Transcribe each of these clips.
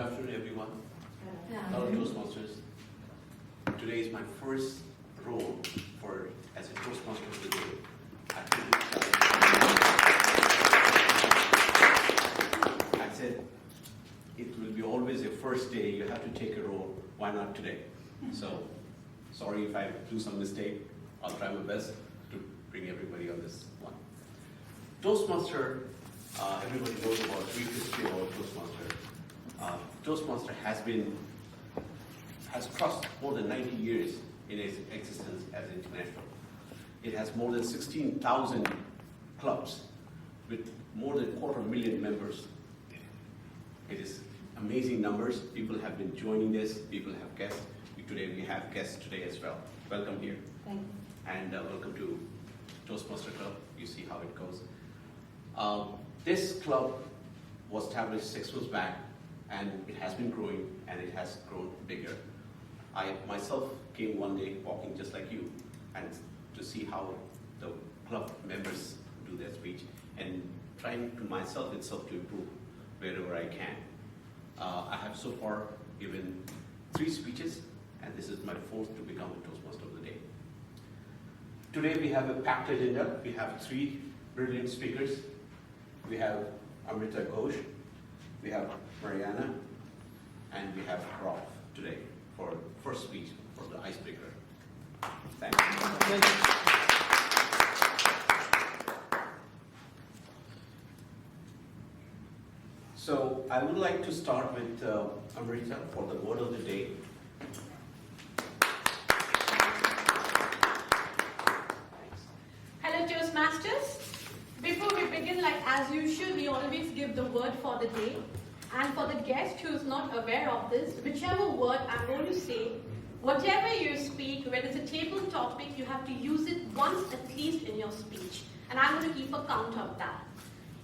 afternoon, everyone. Hello, Toastmasters. Today is my first role as a Toastmaster of the day. I said, it will be always your first day. You have to take a role. Why not today? So, sorry if I do some mistake. I'll try my best to bring everybody on this one. Toastmaster, everybody knows about brief history about Toastmaster. Toastmaster has crossed more than 90 years in its existence as international. It has more than 16,000 clubs with more than 250,000 members. It is amazing numbers. People have been joining this. People have guests. Today we have guests today as well. Welcome here. Thank you. And welcome to Toastmaster Club. You see how it goes. This club was established 6 months back, and it has been growing, and it has grown bigger. I myself came one day walking just like you, and to see how the club members do their speech, and trying to myself itself to improve wherever I can. I have so far given 3 speeches, and this is my 4th to become a Toastmaster of the day. Today we have a packed agenda. We have 3 brilliant speakers. We have Amrita Ghosh, we have Mariana, and we have Rolf today for first speech for the icebreaker. Thank you. So I would like to start with Amrita for the word of the day. Hello, Toastmasters. Before we begin, as usual, we always give the word for the day. And for the guest who is not aware of this, whichever word I'm going to say, whatever you speak, whether it's a table topic, you have to use it once at least in your speech. And I'm going to keep a count of that.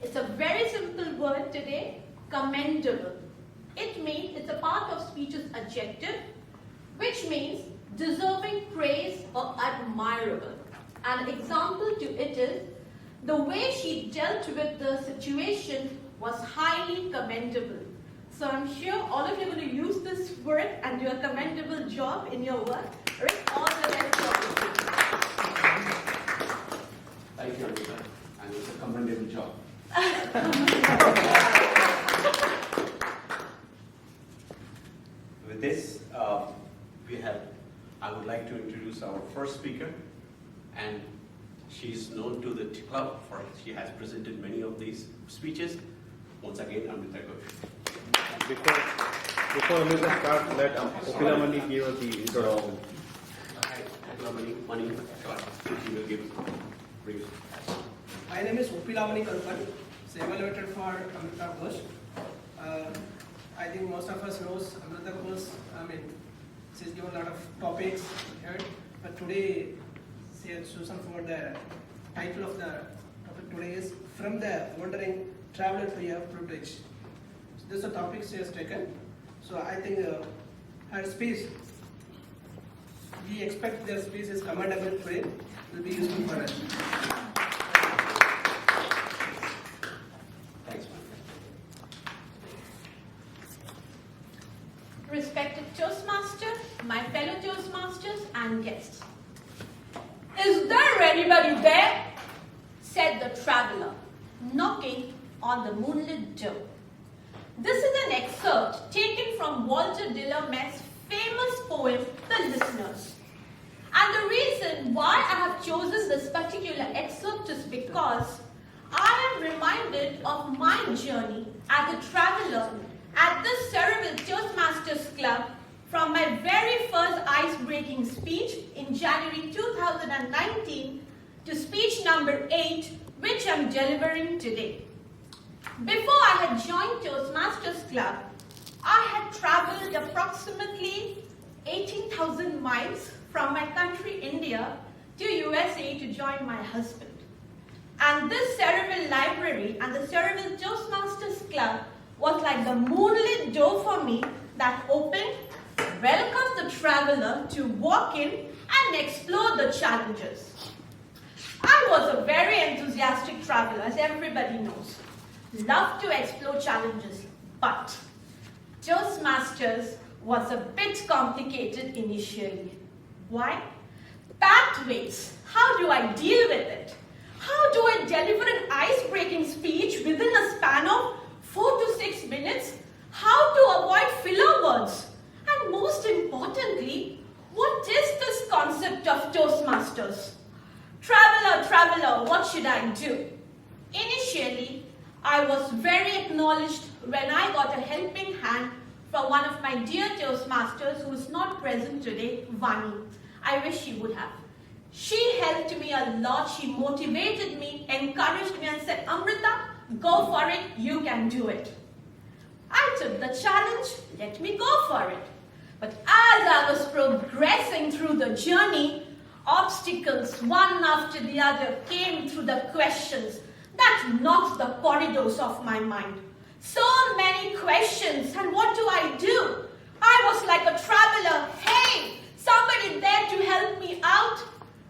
It's a very simple word today, commendable. It means it's a part of speech's adjective, which means deserving praise or admirable. An example to it is, the way she dealt with the situation was highly commendable. So I'm sure all of you are going to use this word and do a commendable job in your work. Rick, all the best of you. Thank you, Amrita. And it's a commendable job. With this, I would like to introduce our first speaker, and she's known to the club for she has presented many of these speeches. Once again, Amrita Ghosh. Before Amrita starts, let Uppilamani give us the introduction. Uppilamani, she will give brief. My name is Uppilamani Kalpan, evaluated for Amrita Ghosh. I think most of us knows Amrita Ghosh. She's given a lot of topics here, but today she has chosen for the title of the topic today is From the Wandering Traveler to a Privilege. So this is a topic she has taken. So I think her speech, we expect their speech is commendable today, will be useful for us. Thanks, man. Respected Toastmaster, my fellow Toastmasters and guests. Is there anybody there? Said the traveler, knocking on the moonlit door. This is an excerpt taken from Walter de la Mare's famous poem, The Listeners. And the reason why I have chosen this particular excerpt is because I am reminded of my journey as a traveler at the Cerebral Toastmasters Club from my very first ice-breaking speech in January 2019 to speech number 8, which I'm delivering today. Before I had joined Toastmasters Club, I had traveled approximately 18,000 miles from my country, India, to USA to join my husband. And this Cerebral Library and the Cerebral Toastmasters Club was like the moonlit door for me that opened, welcomes the traveler to walk in and explore the challenges. I was a very enthusiastic traveler, as everybody knows. Love to explore challenges, but Toastmasters was a bit complicated initially. Why? Pathways. How do I deal with it? How do I deliver an ice-breaking speech within a span of 4 to 6 minutes? How to avoid filler words? And most importantly, what is this concept of Toastmasters? Traveler, traveler, what should I do? Initially, I was very acknowledged when I got a helping hand from one of my dear Toastmasters who is not present today, Vani. I wish she would have. She helped me a lot. She motivated me, encouraged me and said, Amrita, go for it, you can do it. I took the challenge, let me go for it. But as I was progressing through the journey, obstacles one after the other came through the questions that knocked the corridors of my mind. So many questions, and what do? I was like a traveler. Hey, somebody there to help me out?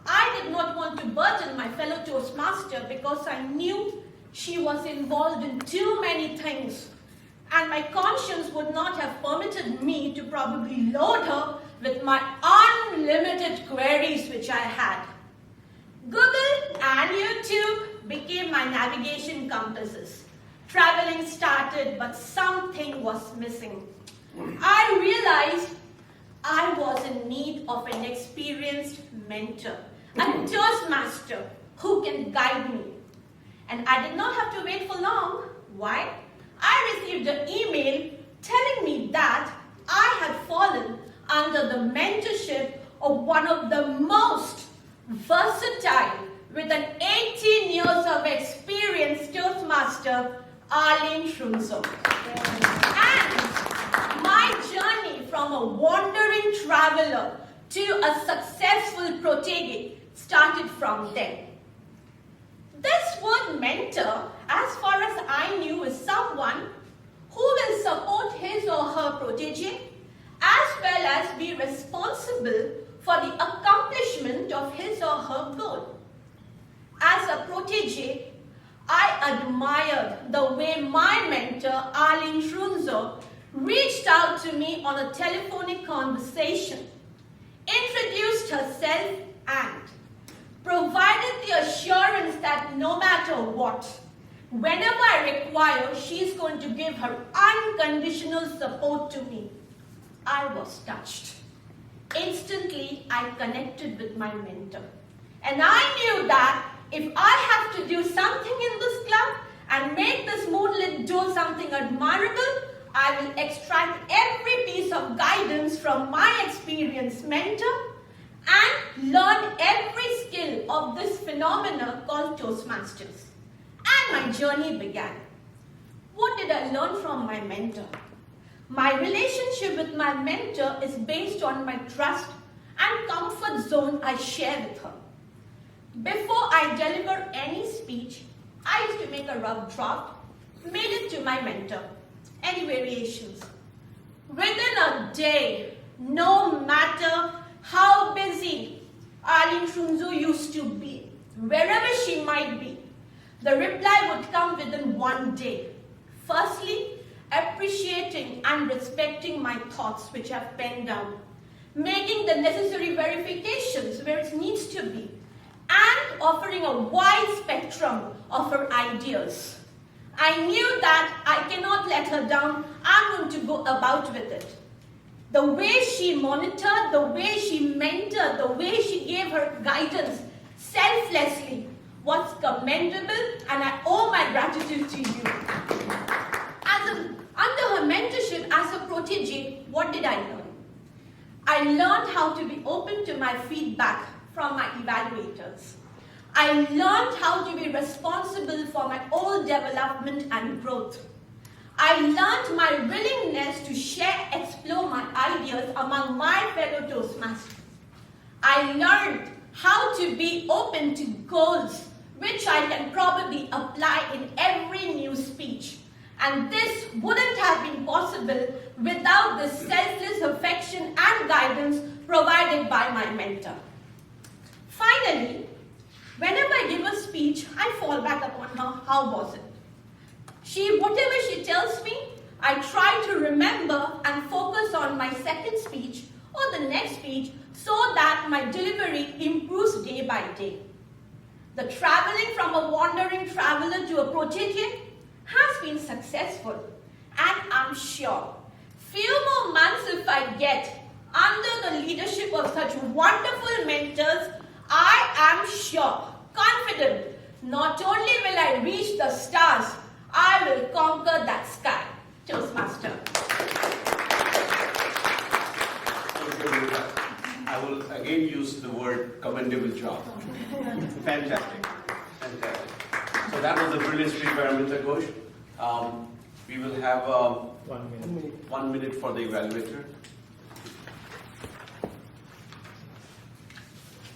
I did not want to burden my fellow Toastmaster because I knew she was involved in too many things. And my conscience would not have permitted me to probably load her with my unlimited queries which I had. Google and YouTube became my navigation compasses. Traveling started, but something was missing. I realized I was in need of an experienced mentor, a Toastmaster who can guide me. And I did not have to wait for long. Why? I received an email telling me that I had fallen under the mentorship of one of the most versatile, with an 18 years of experience, Toastmaster, Arlene Shrunzo. And my journey from a wandering traveler to a successful protege started from then. This word mentor, as far as I knew, is someone who will support his or her protege as well as be responsible for the accomplishment of his or her goal. As a protege, I admired the way my mentor, Arlene Shrunzo, reached out to me on a telephonic conversation, introduced herself and provided the assurance that no matter what, whenever I require, she's going to give her unconditional support to me. I was touched. Instantly, I connected with my mentor. And I knew that if I have to do something in this club and make this moodlet do something admirable, I will extract every piece of guidance from my experienced mentor and learn every skill of this phenomena called Toastmasters. And my journey began. What did I learn from my mentor? My relationship with my mentor is based on my trust and comfort zone I share with her. Before I deliver any speech, I used to make a rough draft, made it to my mentor. Any variations? Within a day, no matter how busy Arlene Shrunzo used to be, wherever she might be, the reply would come within one day. Firstly, appreciating and respecting my thoughts which I've penned down, making the necessary verifications where it needs to be, and offering a wide spectrum of her ideas. I knew that I cannot let her down. I'm going to go about with it. The way she monitored, the way she mentored, the way she gave her guidance selflessly was commendable, and I owe my gratitude to you. Under her mentorship as a protege, what did I learn? I learned how to be open to my feedback from my evaluators. I learned how to be responsible for my own development and growth. I learned my willingness to explore my ideas among my fellow Toastmasters. I learned how to be open to goals which I can probably apply in every new speech. And this wouldn't have been possible without the selfless affection and guidance provided by my mentor. Finally, whenever I give a speech, I fall back upon her. How was it? Whatever she tells me, I try to remember and my second speech or the next speech so that my delivery improves day by day. The traveling from a wandering traveler to a protege has been successful, and I'm sure few more months if I get under the leadership of such wonderful mentors, I am sure, confident, not only will I reach the stars, I will conquer that sky. Toastmaster. I will again use the word commendable job. Fantastic. Fantastic. So that was a brilliant speech by Amrita Ghosh. We will have 1 minute. 1 minute for the evaluator.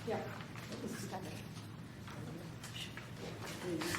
Yeah.